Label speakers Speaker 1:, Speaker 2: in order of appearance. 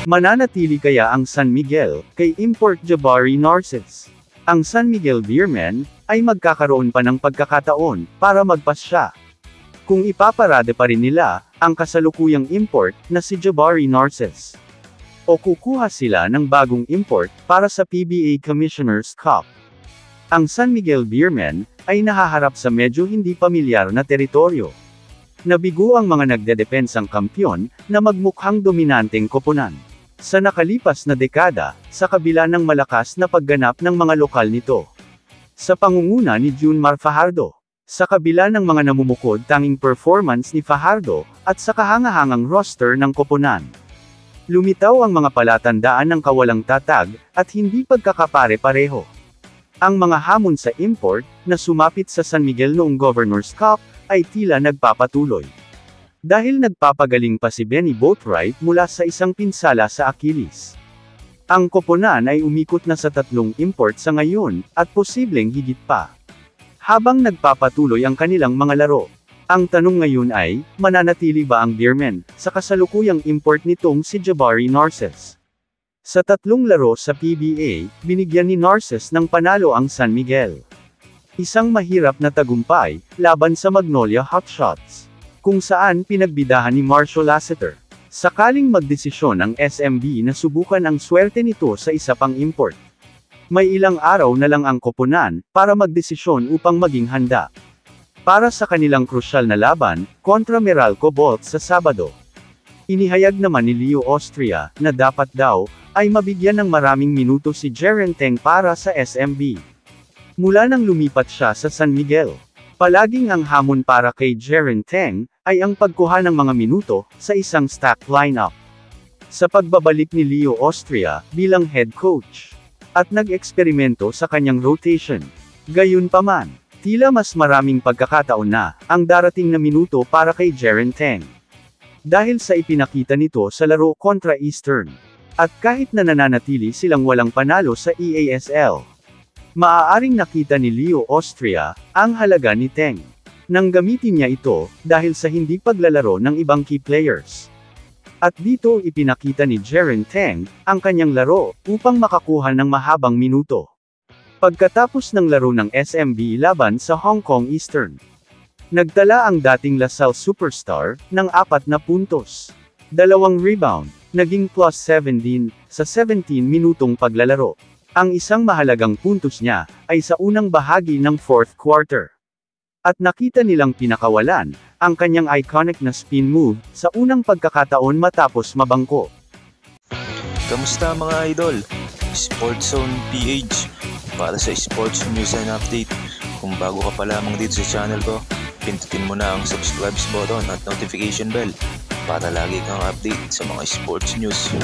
Speaker 1: Mananatili kaya ang San Miguel kay import Jabari Narcissus? Ang San Miguel Beermen ay magkakaroon pa ng pagkakataon para magpasya. Kung ipaparade pa rin nila ang kasalukuyang import na si Jabari Narcissus, o kukuha sila ng bagong import para sa PBA Commissioner's Cup. Ang San Miguel Beermen ay nahaharap sa medyo hindi pamilyar na teritoryo. Nabigo ang mga nagdedepensang kampyon na magmukhang dominanteng koponan sa nakalipas na dekada, sa kabila ng malakas na pagganap ng mga lokal nito. Sa pangunguna ni Junmar Fajardo, sa kabila ng mga namumukod tanging performance ni Fajardo, at sa kahangahangang roster ng koponan, lumitaw ang mga palatandaan ng kawalang tatag, at hindi pagkakapare-pareho. Ang mga hamon sa import, na sumapit sa San Miguel noong Governor's Cup, ay tila nagpapatuloy. Dahil nagpapagaling pa si Benny Boatwright mula sa isang pinsala sa Achilles. Ang koponan ay umikot na sa 3 import sa ngayon, at posibleng higit pa. Habang nagpapatuloy ang kanilang mga laro. Ang tanong ngayon ay, mananatili ba ang Beermen sa kasalukuyang import nitong si Jabari Narcissus? Sa 3 laro sa PBA, binigyan ni Narcissus ng panalo ang San Miguel. Isang mahirap na tagumpay, laban sa Magnolia Hotshots, kung saan pinagbidahan ni Marshall Lassiter. Sakaling magdesisyon ang SMB na subukan ang swerte nito sa isa pang import. May ilang araw na lang ang koponan, para magdesisyon upang maging handa. Para sa kanilang krusyal na laban, kontra Meralco Bolt sa Sabado. Inihayag naman ni Leo Austria, na dapat daw, ay mabigyan ng maraming minuto si Jeren Teng para sa SMB. Mula nang lumipat siya sa San Miguel, palaging ang hamon para kay Jeren Teng, ay ang pagkuha ng mga minuto, sa isang stacked lineup. Sa pagbabalik ni Leo Austria, bilang head coach, at nag-eksperimento sa kanyang rotation. Gayunpaman, tila mas maraming pagkakataon na, ang darating na minuto para kay Jeren Teng. Dahil sa ipinakita nito sa laro kontra Eastern. At kahit na nananatili silang walang panalo sa EASL, maaaring nakita ni Leo Austria, ang halaga ni Teng. Nang gamitin niya ito, dahil sa hindi paglalaro ng ibang key players. At dito ipinakita ni Jeren Teng, ang kanyang laro, upang makakuha ng mahabang minuto. Pagkatapos ng laro ng SMB laban sa Hong Kong Eastern, nagtala ang dating LaSalle superstar, ng 4 na puntos. 2 rebound, naging plus 17, sa 17 minutong paglalaro. Ang isang mahalagang puntos niya, ay sa unang bahagi ng 4th quarter. At nakita nilang pinakawalan, ang kanyang iconic na spin move, sa unang pagkakataon matapos mabangko.
Speaker 2: Kamusta mga idol? Sportszone PH, para sa sports news and update. Kung bago ka pa lamang dito sa channel ko, pindutin mo na ang subscribe button at notification bell, para lagi kang update sa mga sports news.